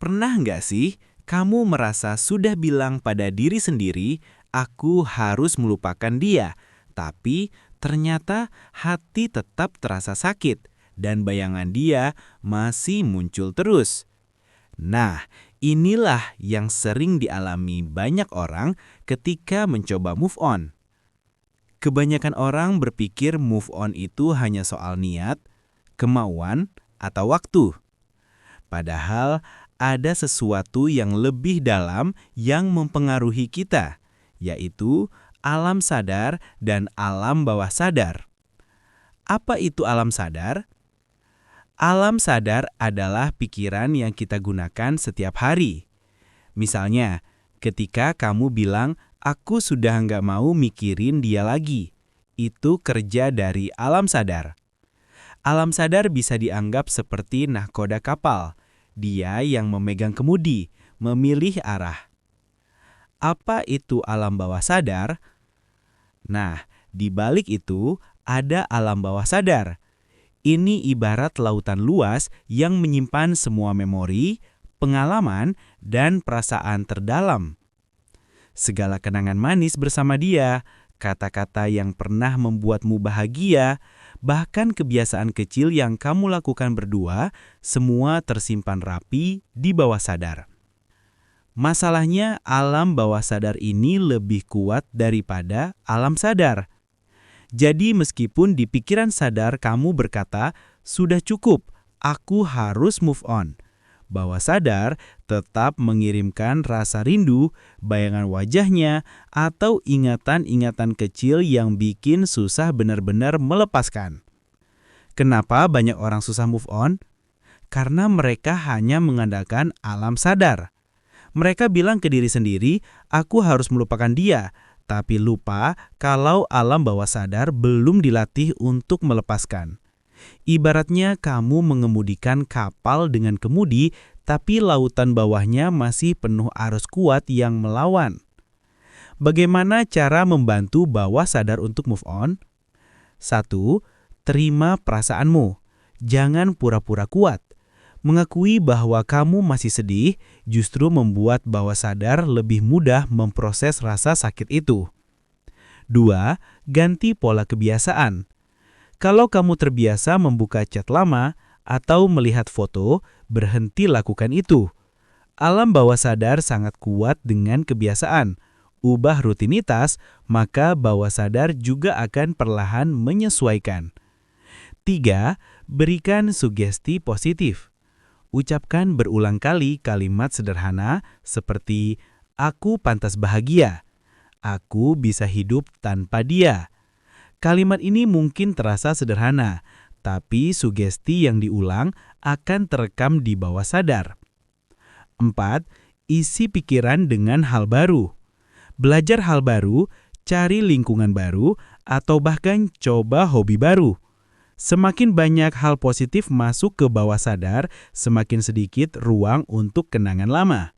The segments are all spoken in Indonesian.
Pernah nggak sih kamu merasa sudah bilang pada diri sendiri, aku harus melupakan dia, tapi ternyata hati tetap terasa sakit dan bayangan dia masih muncul terus? Nah, inilah yang sering dialami banyak orang ketika mencoba move on. Kebanyakan orang berpikir move on itu hanya soal niat, kemauan, atau waktu. Padahal ada sesuatu yang lebih dalam yang mempengaruhi kita, yaitu alam sadar dan alam bawah sadar. Apa itu alam sadar? Alam sadar adalah pikiran yang kita gunakan setiap hari. Misalnya, ketika kamu bilang, aku sudah nggak mau mikirin dia lagi. Itu kerja dari alam sadar. Alam sadar bisa dianggap seperti nahkoda kapal. Dia yang memegang kemudi, memilih arah. Apa itu alam bawah sadar? Nah, di balik itu ada alam bawah sadar. Ini ibarat lautan luas yang menyimpan semua memori, pengalaman, dan perasaan terdalam. Segala kenangan manis bersama dia, kata-kata yang pernah membuatmu bahagia, bahkan kebiasaan kecil yang kamu lakukan berdua, semua tersimpan rapi di bawah sadar. Masalahnya, alam bawah sadar ini lebih kuat daripada alam sadar. Jadi meskipun di pikiran sadar kamu berkata, sudah cukup, aku harus move on. Bawah sadar tetap mengirimkan rasa rindu, bayangan wajahnya, atau ingatan-ingatan kecil yang bikin susah benar-benar melepaskan. Kenapa banyak orang susah move on? Karena mereka hanya mengandalkan alam sadar. Mereka bilang ke diri sendiri, aku harus melupakan dia, tapi lupa kalau alam bawah sadar belum dilatih untuk melepaskan. Ibaratnya kamu mengemudikan kapal dengan kemudi, tapi lautan bawahnya masih penuh arus kuat yang melawan. Bagaimana cara membantu bawah sadar untuk move on? 1. Terima perasaanmu. Jangan pura-pura kuat. Mengakui bahwa kamu masih sedih justru membuat bawah sadar lebih mudah memproses rasa sakit itu. 2. Ganti pola kebiasaan. Kalau kamu terbiasa membuka chat lama atau melihat foto, berhenti lakukan itu. Alam bawah sadar sangat kuat dengan kebiasaan. Ubah rutinitas, maka bawah sadar juga akan perlahan menyesuaikan. 3. Berikan sugesti positif. Ucapkan berulang kali kalimat sederhana seperti, aku pantas bahagia. Aku bisa hidup tanpa dia. Kalimat ini mungkin terasa sederhana, tapi sugesti yang diulang akan terekam di bawah sadar. 4. Isi pikiran dengan hal baru. Belajar hal baru, cari lingkungan baru, atau bahkan coba hobi baru. Semakin banyak hal positif masuk ke bawah sadar, semakin sedikit ruang untuk kenangan lama.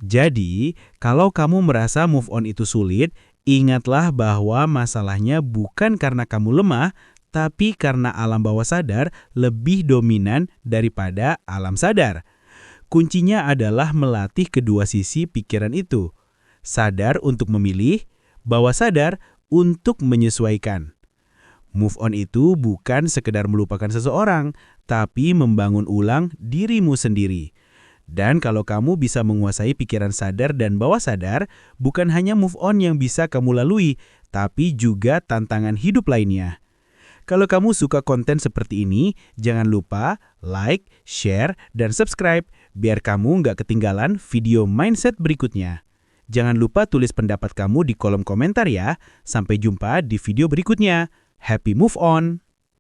Jadi, kalau kamu merasa move on itu sulit, ingatlah bahwa masalahnya bukan karena kamu lemah, tapi karena alam bawah sadar lebih dominan daripada alam sadar. Kuncinya adalah melatih kedua sisi pikiran itu. Sadar untuk memilih, bawah sadar untuk menyesuaikan. Move on itu bukan sekedar melupakan seseorang, tapi membangun ulang dirimu sendiri. Dan kalau kamu bisa menguasai pikiran sadar dan bawah sadar, bukan hanya move on yang bisa kamu lalui, tapi juga tantangan hidup lainnya. Kalau kamu suka konten seperti ini, jangan lupa like, share, dan subscribe, biar kamu nggak ketinggalan video mindset berikutnya. Jangan lupa tulis pendapat kamu di kolom komentar ya. Sampai jumpa di video berikutnya. Happy move on!